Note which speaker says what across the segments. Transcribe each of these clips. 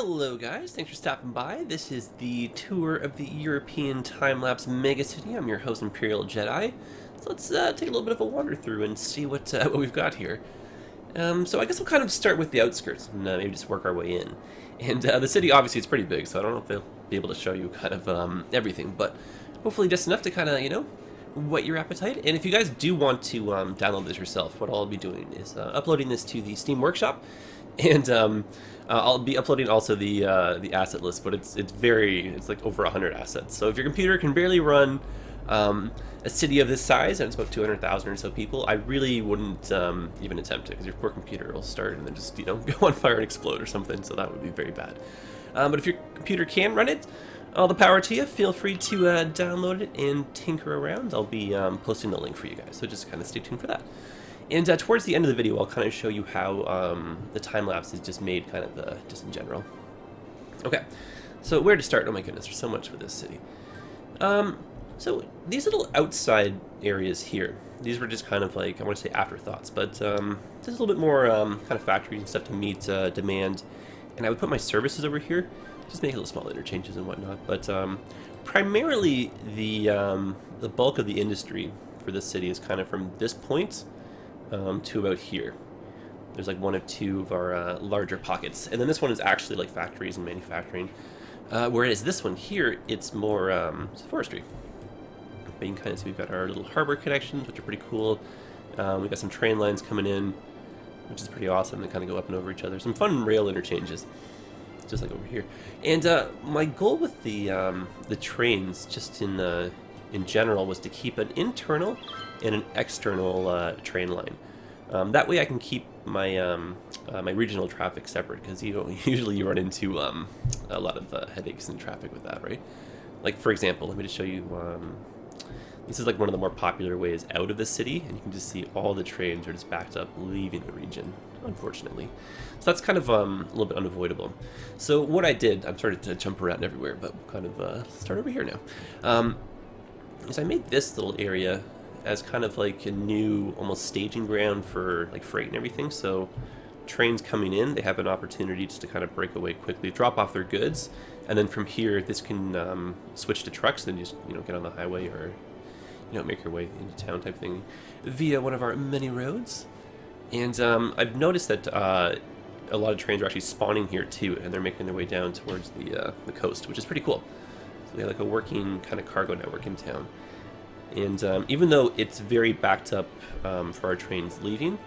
Speaker 1: Hello guys, thanks for stopping by. This is the tour of the European Timelapse Megacity. I'm your host, ImperialJedi. So let's take a little bit of a wander through and see what we've got here. So I guess we'll kind of start with the outskirts and maybe just work our way in. And the city, obviously, it's pretty big, so I don't know if they'll be able to show you kind of everything, but hopefully just enough to kind of, whet your appetite. And if you guys do want to download this yourself, what I'll be doing is uploading this to the Steam Workshop, and I'll be uploading also the asset list, but it's like over 100 assets. So if your computer can barely run a city of this size, and it's about 200,000 or so people, I really wouldn't even attempt it, because your poor computer will start and then just go on fire and explode or something. So that would be very bad. But if your computer can run it, all the power to you. Feel free to download it and tinker around. I'll be posting the link for you guys, so just kind of stay tuned for that. And towards the end of the video, I'll kind of show you how the time lapse is just made kind of just in general. Okay, so where to start? Oh my goodness, there's so much for this city. So these little outside areas here, these were just kind of like, I want to say afterthoughts, but just a little bit more kind of factories and stuff to meet demand. And I would put my services over here, just make little small interchanges and whatnot. But primarily the bulk of the industry for this city is kind of from this point to about here. There's like one or two of our larger pockets, and then this one is actually like factories and manufacturing, whereas this one here, it's more it's forestry. But you can kind of see we've got our little harbor connections, which are pretty cool. We've got some train lines coming in, which is pretty awesome. They kind of go up and over each other. Some fun rail interchanges, just like over here. And my goal with the trains, just in general, was to keep an internal and an external train line. That way I can keep my my regional traffic separate, because usually you run into a lot of headaches in traffic with that, right? Like, for example, let me just show you. This is like one of the more popular ways out of the city, and you can just see all the trains are just backed up leaving the region, unfortunately. So that's kind of a little bit unavoidable. So what I did, I'm starting to jump around everywhere, but we'll kind of start over here now. Is I made this little area as kind of like a new almost staging ground for like freight and everything. So trains coming in, they have an opportunity just to kind of break away quickly, drop off their goods, and then from here this can switch to trucks and just get on the highway, or make your way into town type thing via one of our many roads. And I've noticed that a lot of trains are actually spawning here too, and they're making their way down towards the coast, which is pretty cool. So we have like a working kind of cargo network in town. And even though it's very backed up for our trains leaving,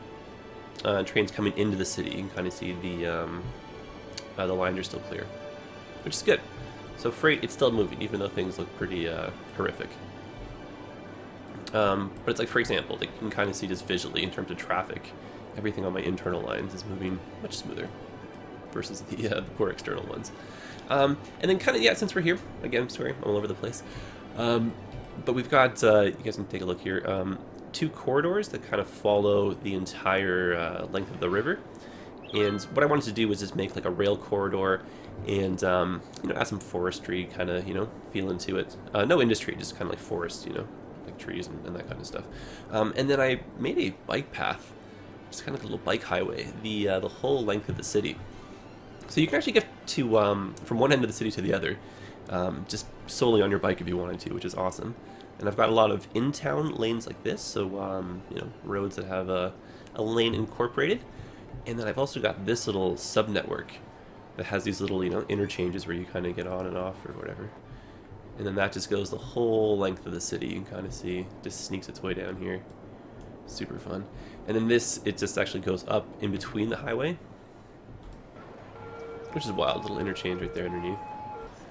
Speaker 1: trains coming into the city, you can kind of see the lines are still clear, which is good. So freight, it's still moving, even though things look pretty horrific. But it's like, for example, you can kind of see just visually in terms of traffic, everything on my internal lines is moving much smoother versus the poor external ones. And then kind of, yeah, since we're here, again, sorry, I'm all over the place. But we've got, you guys can take a look here, two corridors that kind of follow the entire length of the river. And what I wanted to do was just make like a rail corridor and, add some forestry kind of, feel into it. No industry, just kind of like forest, like trees and that kind of stuff. And then I made a bike path, just kind of like a little bike highway, the whole length of the city. So you can actually get to from one end of the city to the other, just solely on your bike if you wanted to, which is awesome. And I've got a lot of in-town lanes like this, so roads that have a lane incorporated. And then I've also got this little sub-network that has these little interchanges where you kind of get on and off or whatever. And then that just goes the whole length of the city. You can kind of see, just sneaks its way down here. Super fun. And then this, it just actually goes up in between the highway, which is a wild little interchange right there underneath.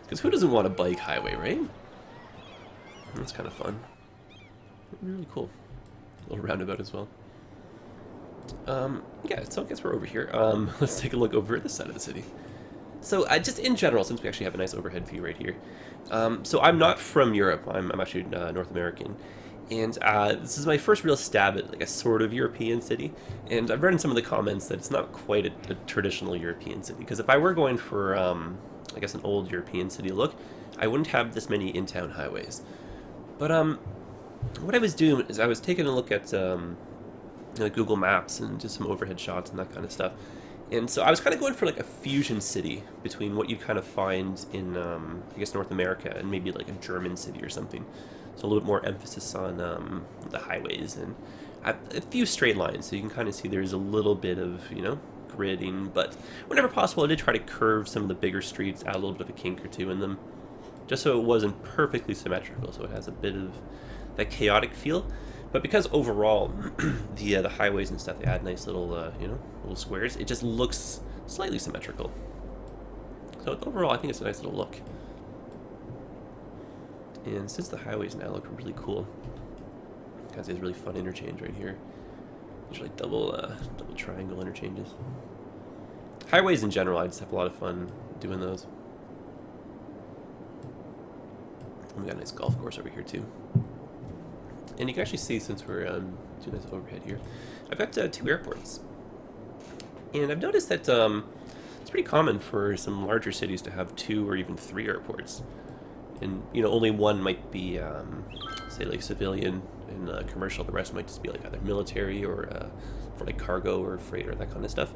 Speaker 1: Because who doesn't want a bike highway, right? That's kind of fun. Really cool. A little roundabout as well. Yeah, so I guess we're over here. Let's take a look over at this side of the city. So just in general, since we actually have a nice overhead view right here. So I'm not from Europe. I'm actually North American. And this is my first real stab at like a sort of European city. And I've read in some of the comments that it's not quite a traditional European city. Because if I were going for, I guess, an old European city look, I wouldn't have this many in-town highways. But what I was doing is I was taking a look at Google Maps and just some overhead shots and that kind of stuff. And so I was kind of going for like a fusion city between what you kind of find in, I guess, North America and maybe like a German city or something. So a little bit more emphasis on the highways and a few straight lines. So you can kind of see there's a little bit of, gridding. But whenever possible, I did try to curve some of the bigger streets, add a little bit of a kink or two in them, just so it wasn't perfectly symmetrical. So it has a bit of that chaotic feel. But because overall, the highways and stuff, they add nice little, little squares, it just looks slightly symmetrical. So overall, I think it's a nice little look. And since the highways now look really cool, guys, there's really fun interchange right here. There's like double triangle interchanges. Highways in general, I just have a lot of fun doing those. And we got a nice golf course over here too. And you can actually see, since we're doing this overhead here, I've got 2 airports. And I've noticed that it's pretty common for some larger cities to have 2 or even 3 airports. And, only one might be, say, like civilian and commercial. The rest might just be like either military or for like cargo or freight or that kind of stuff.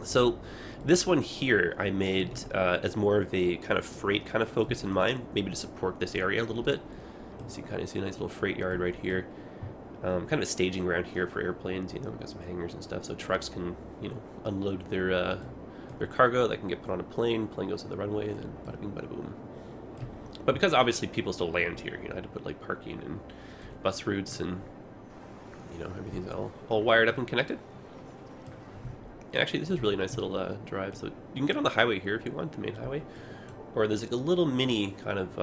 Speaker 1: So this one here I made as more of a kind of freight kind of focus in mind, maybe to support this area a little bit. So you kind of see a nice little freight yard right here. Kind of a staging ground here for airplanes, we've got some hangars and stuff, so trucks can, unload their cargo, that can get put on a plane goes to the runway, and then bada bing, bada boom. But because obviously people still land here, I had to put like parking and bus routes and, everything's all wired up and connected. And actually, this is a really nice little drive, so you can get on the highway here if you want, the main highway, or there's like a little mini kind of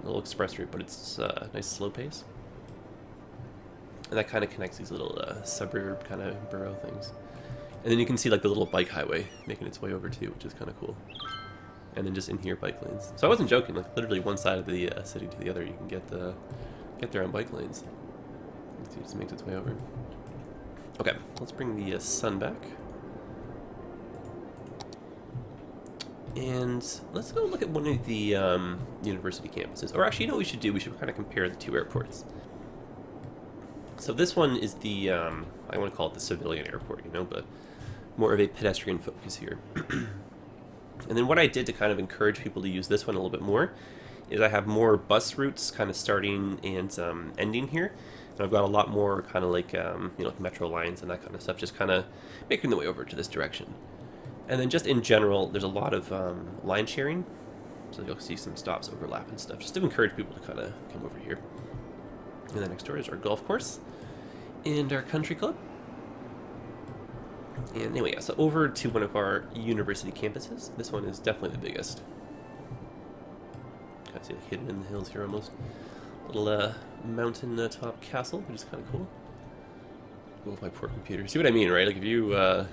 Speaker 1: little express route, but it's a nice slow pace. And that kind of connects these little suburb kind of borough things. And then you can see like the little bike highway making its way over too, which is kind of cool. And then just in here, bike lanes. So I wasn't joking, like literally one side of the city to the other, you can get there on bike lanes. Let's see, it just makes its way over. Okay, let's bring the sun back. And let's go look at one of the university campuses. Or actually, what we should do? We should kind of compare the 2 airports. So this one is the, I want to call it the civilian airport, but more of a pedestrian focus here. And then what I did to kind of encourage people to use this one a little bit more is I have more bus routes kind of starting and ending here. And I've got a lot more kind of like, like metro lines and that kind of stuff, just kind of making the way over to this direction. And then just in general, there's a lot of line sharing. So you'll see some stops overlap and stuff, just to encourage people to kind of come over here. And then next door is our golf course and our country club. And anyway, yeah, so over to one of our university campuses. This one is definitely the biggest. Kind of see it hidden in the hills here almost. Little mountain top castle, which is kind of cool. Oh, my poor computer. See what I mean, right? Like if you, if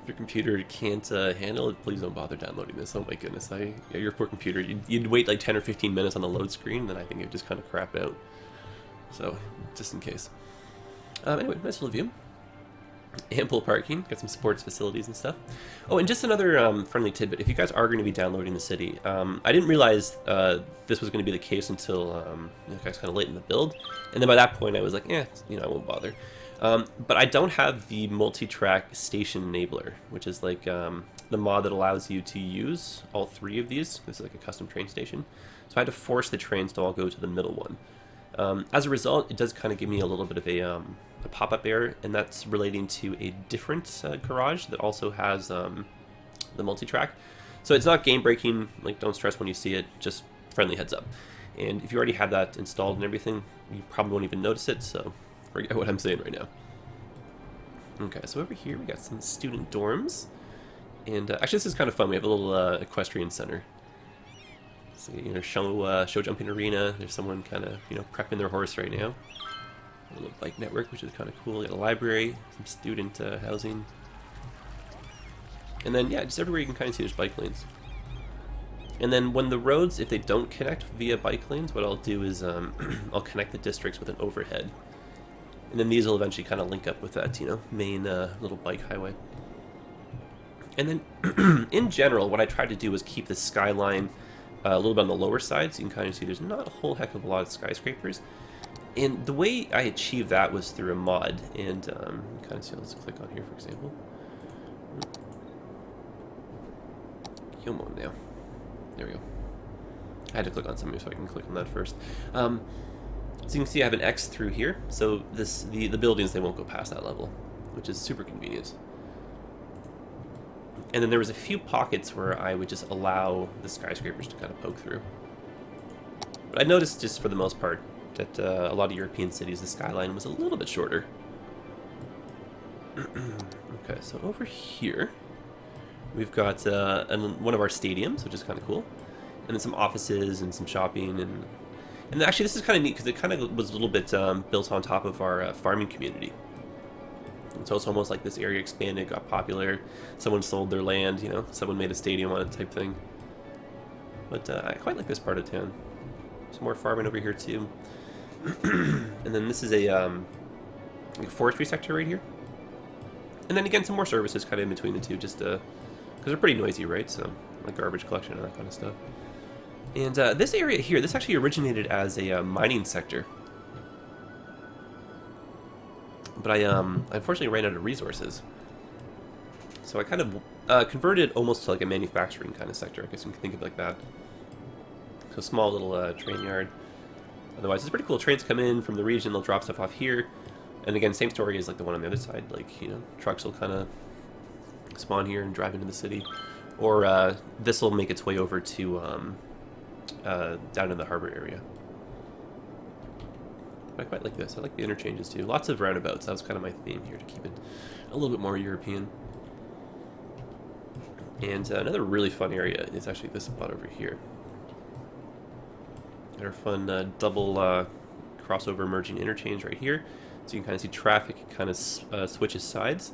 Speaker 1: your computer can't handle it, please don't bother downloading this. Oh my goodness, your poor computer. You'd wait like 10 or 15 minutes on the load screen, then I think it would just kind of crap out. So, just in case. Anyway, nice little view. Ample parking, got some sports facilities and stuff. Oh, and just another friendly tidbit. If you guys are going to be downloading the city, I didn't realize this was going to be the case until guys kind of late in the build. And then by that point, I was like, I won't bother. But I don't have the multi-track station enabler, which is like the mod that allows you to use all 3 of these. This is like a custom train station. So I had to force the trains to all go to the middle one. As a result, it does kind of give me a little bit of a pop-up error, and that's relating to a different garage that also has the multi-track. So it's not game-breaking, like don't stress when you see it, just friendly heads up. And if you already have that installed and everything, you probably won't even notice it, so forget what I'm saying right now. Okay, so over here we got some student dorms. And actually this is kind of fun, we have a little equestrian center. So, show jumping arena. There's someone kind of, prepping their horse right now. A little bike network, which is kind of cool. We got a library, some student housing. And then, yeah, just everywhere you can kind of see there's bike lanes. And then when the roads, if they don't connect via bike lanes, what I'll do is I'll connect the districts with an overhead. And then these will eventually kind of link up with that, main little bike highway. And then, in general, what I tried to do was keep the skyline a little bit on the lower side, so you can kind of see there's not a whole heck of a lot of skyscrapers. And the way I achieved that was through a mod, and kind of see, let's click on here, for example. Come on now. There we go. I had to click on something so I can click on that first. So you can see I have an X through here, so the buildings, they won't go past that level, which is super convenient. And then there was a few pockets where I would just allow the skyscrapers to kind of poke through. But I noticed just for the most part that a lot of European cities, the skyline was a little bit shorter. Okay, so over here, we've got one of our stadiums, which is kind of cool. And then some offices and some shopping. And actually this is kind of neat because it kind of was a little bit built on top of our farming community. And so it's almost like this area expanded, got popular. Someone sold their land, you know, someone made a stadium on it type thing. But I quite like this part of town. Some more farming over here too. And then this is a forestry sector right here. And then again, some more services kind of in between the two, just because they're pretty noisy, right? So, like garbage collection and that kind of stuff. And this area here, this actually originated as a mining sector. But I unfortunately ran out of resources. So I kind of converted almost to like a manufacturing kind of sector, I guess you can think of it like that. So small little train yard. Otherwise, it's pretty cool. Trains come in from the region, they'll drop stuff off here. And again, same story as like the one on the other side. Like, you know, trucks will kind of spawn here and drive into the city. Or this will make its way over to down in the harbor area. I quite like this. I like the interchanges too. Lots of roundabouts. That was kind of my theme here, to keep it a little bit more European. And another really fun area is actually this spot over here. Got our fun double crossover merging interchange right here. So you can kind of see traffic kind of switches sides.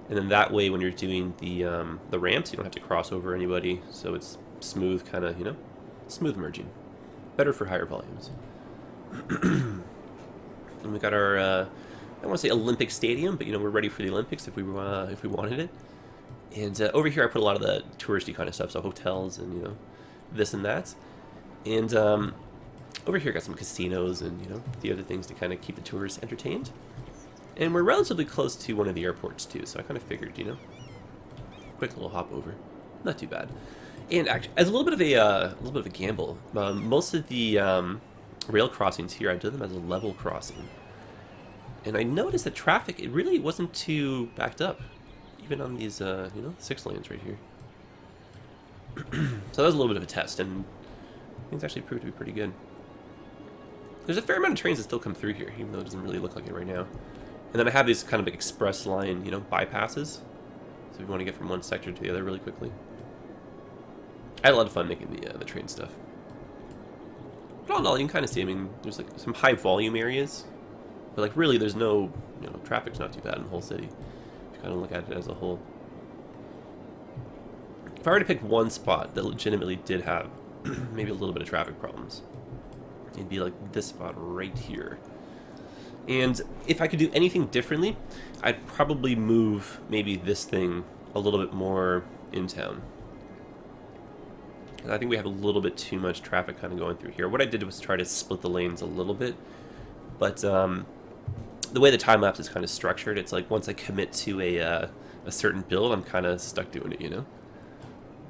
Speaker 1: And then that way when you're doing the ramps, you don't have to cross over anybody. So it's smooth kind of, you know, smooth merging. Better for higher volumes. And we got our, I don't want to say Olympic Stadium, but you know, we're ready for the Olympics if we wanted it. And over here I put a lot of the touristy kind of stuff, so hotels and, you know, this and that. And over here I got some casinos and, you know, the other things to kind of keep the tourists entertained. And we're relatively close to one of the airports too, so I kind of figured, you know, quick little hop over, not too bad. And actually, as a little bit of a gamble, most of the rail crossings here, I did them as a level crossing. And I noticed that traffic, it really wasn't too backed up, even on these, you know, 6 lanes right here. So that was a little bit of a test, and things actually proved to be pretty good. There's a fair amount of trains that still come through here, even though it doesn't really look like it right now. And then I have these kind of express line, you know, bypasses. So if you want to get from one sector to the other really quickly. I had a lot of fun making the train stuff. But all in all, you can kind of see, I mean, there's like some high volume areas. But like really, there's no, you know, traffic's not too bad in the whole city. If you kind of look at it as a whole. If I were to pick one spot that legitimately did have maybe a little bit of traffic problems, it'd be like this spot right here. And if I could do anything differently, I'd probably move maybe this thing a little bit more in town. I think we have a little bit too much traffic kind of going through here. What I did was try to split the lanes a little bit, but the way the time-lapse is kind of structured, it's like once I commit to a certain build, I'm kind of stuck doing it, you know?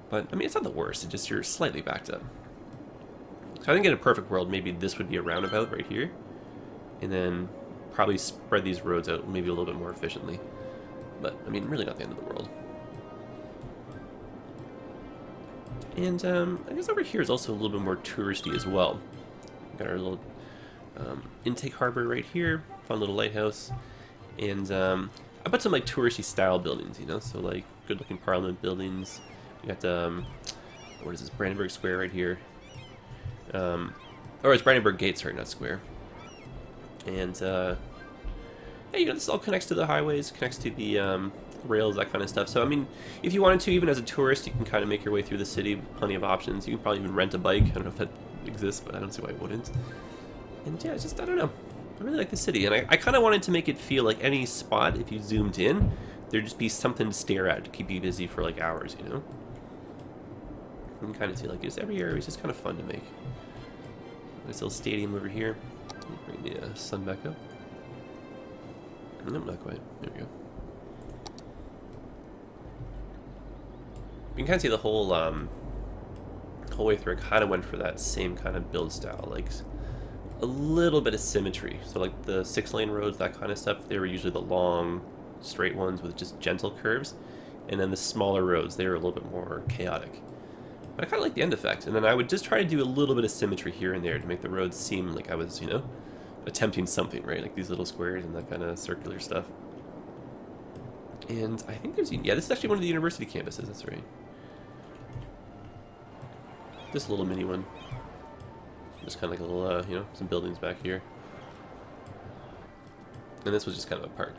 Speaker 1: But, I mean, it's not the worst, it's just you're slightly backed up. So I think in a perfect world, maybe this would be a roundabout right here, and then probably spread these roads out maybe a little bit more efficiently. But, I mean, really not the end of the world. And I guess over here is also a little bit more touristy as well. We've got our little intake harbor right here, fun little lighthouse. And I put some like touristy style buildings, you know, so like good looking Parliament buildings. We got what is this, Brandenburg Square right here. Or it's Brandenburg Gate, sorry, not Square. And yeah, you know, this all connects to the highways, connects to the rails, that kind of stuff. So I mean, if you wanted to, even as a tourist, you can kind of make your way through the city with plenty of options. You can probably even rent a bike. I don't know if that exists, but I don't see why it wouldn't. And yeah, it's just, I don't know, I really like the city, and I kind of wanted to make it feel like any spot, if you zoomed in, there'd just be something to stare at to keep you busy for like hours, you know. You can kind of see like just every area is just kind of fun to make. Nice little stadium over here. Bring the sun back up. Nope, not quite. There we go. can kind of see the whole way through. I kind of went for that same kind of build style, like a little bit of symmetry. So like the 6-lane roads, that kind of stuff, they were usually the long, straight ones with just gentle curves. And then the smaller roads, they were a little bit more chaotic. But I kind of like the end effect. And then I would just try to do a little bit of symmetry here and there to make the roads seem like I was, you know, attempting something, right? Like these little squares and that kind of circular stuff. And I think there's, yeah, this is actually one of the university campuses, that's right. This little mini one. Just kind of like a little, you know, some buildings back here. And this was just kind of a park.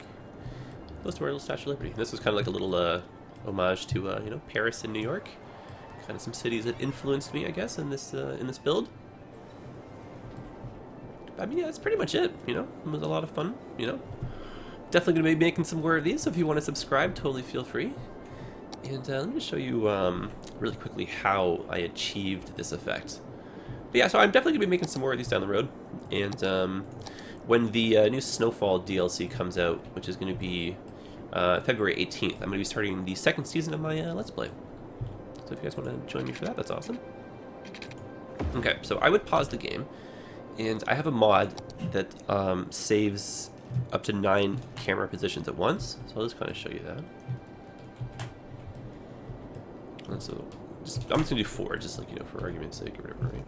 Speaker 1: Close to our little Statue of Liberty. This was kind of like a little homage to, you know, Paris and New York. Kind of some cities that influenced me, I guess, in this build. I mean, yeah, that's pretty much it, you know. It was a lot of fun, you know. Definitely going to be making some more of these, so if you want to subscribe, totally feel free. And let me just show you really quickly how I achieved this effect. But yeah, so I'm definitely going to be making some more of these down the road. And when the new Snowfall DLC comes out, which is going to be February 18th, I'm going to be starting the 2nd season of my Let's Play. So if you guys want to join me for that, that's awesome. Okay, so I would pause the game, and I have a mod that saves up to 9 camera positions at once. So I'll just kind of show you that. And so I'm just going to do 4, just like, you know, for argument's sake or whatever, right?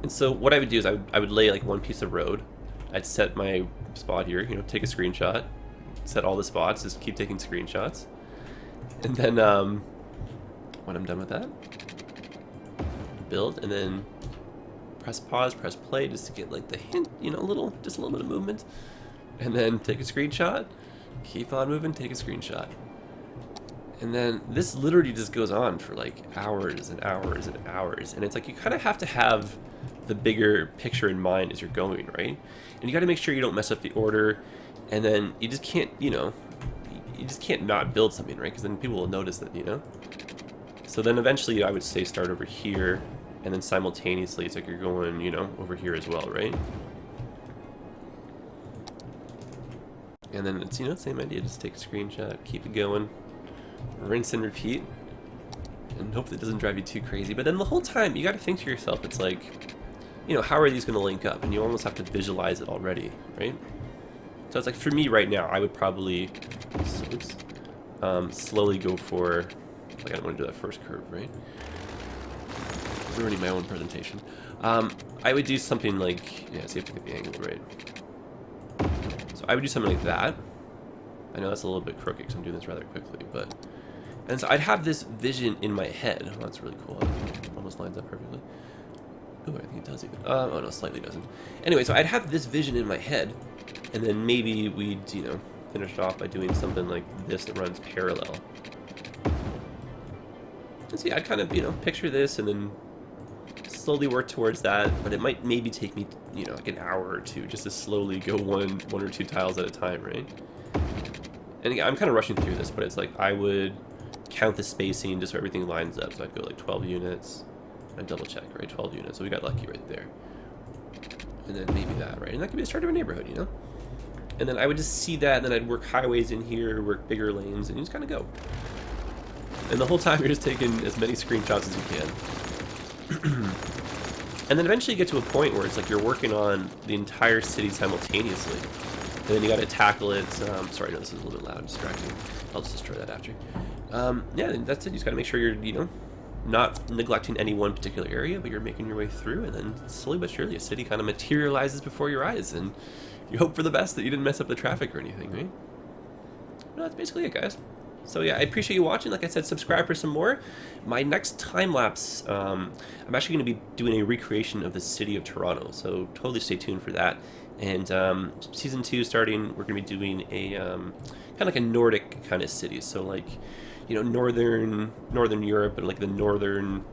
Speaker 1: And so what I would do is I would lay like one piece of road. I'd set my spot here, you know, take a screenshot, set all the spots, just keep taking screenshots. And then when I'm done with that, build, and then press pause, press play, just to get like the hint, you know, just a little bit of movement. And then take a screenshot, keep on moving, take a screenshot. And then this literally just goes on for like hours and hours and hours. And it's like you kind of have to have the bigger picture in mind as you're going, right? And you got to make sure you don't mess up the order. And then you just can't, you know, you just can't not build something, right? Because then people will notice that, you know? So then eventually I would say start over here, and then simultaneously it's like you're going, you know, over here as well, right? And then it's, you know, same idea, just take a screenshot, keep it going, rinse and repeat, and hopefully it doesn't drive you too crazy. But then the whole time you got to think to yourself, it's like, you know, how are these going to link up? And you almost have to visualize it already, right? So it's like, for me right now, I would probably slowly go for, like, I don't want to do that first curve, right? Ruining my own presentation. I would do something like, yeah, see if I can get the angle right. So I would do something like that. I know that's a little bit crooked because I'm doing this rather quickly, but... And so I'd have this vision in my head. Oh, that's really cool. It almost lines up perfectly. Oh, I think it does even. Oh, no, slightly doesn't. Anyway, so I'd have this vision in my head, and then maybe we'd, you know, finish it off by doing something like this that runs parallel. And see, I'd kind of, you know, picture this and then slowly work towards that, but it might maybe take me, you know, like an hour or two just to slowly go one or two tiles at a time, right? And again, I'm kind of rushing through this, but it's like I would count the spacing just so everything lines up. So I'd go like 12 units and double check, right? 12 units. So we got lucky right there. And then maybe that, right? And that could be the start of a neighborhood, you know? And then I would just see that, and then I'd work highways in here, work bigger lanes, and you just kind of go. And the whole time you're just taking as many screenshots as you can. And then eventually you get to a point where it's like you're working on the entire city simultaneously. And then you got to tackle it. Sorry, no, this is a little bit loud and distracting. I'll just destroy that after. Yeah, that's it. You just got to make sure you're, you know, not neglecting any one particular area, but you're making your way through, and then slowly but surely a city kind of materializes before your eyes, and you hope for the best that you didn't mess up the traffic or anything, right? No, that's basically it, guys. So yeah, I appreciate you watching. Like I said, subscribe for some more. My next time lapse, I'm actually going to be doing a recreation of the city of Toronto, so totally stay tuned for that. And season 2 starting, we're going to be doing a kind of like a Nordic kind of city. So like, you know, northern Europe and like the northern,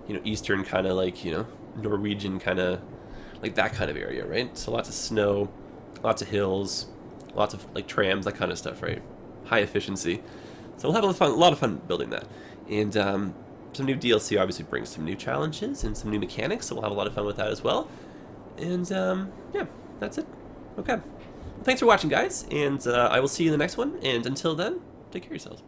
Speaker 1: you know, eastern kind of like, you know, Norwegian kind of like that kind of area, right? So lots of snow, lots of hills, lots of like trams, that kind of stuff, right? High efficiency. So we'll have a lot of fun building that. And some new DLC obviously brings some new challenges and some new mechanics, so we'll have a lot of fun with that as well. And yeah, that's it. Okay. Well, thanks for watching, guys, and I will see you in the next one. And until then, take care of yourselves.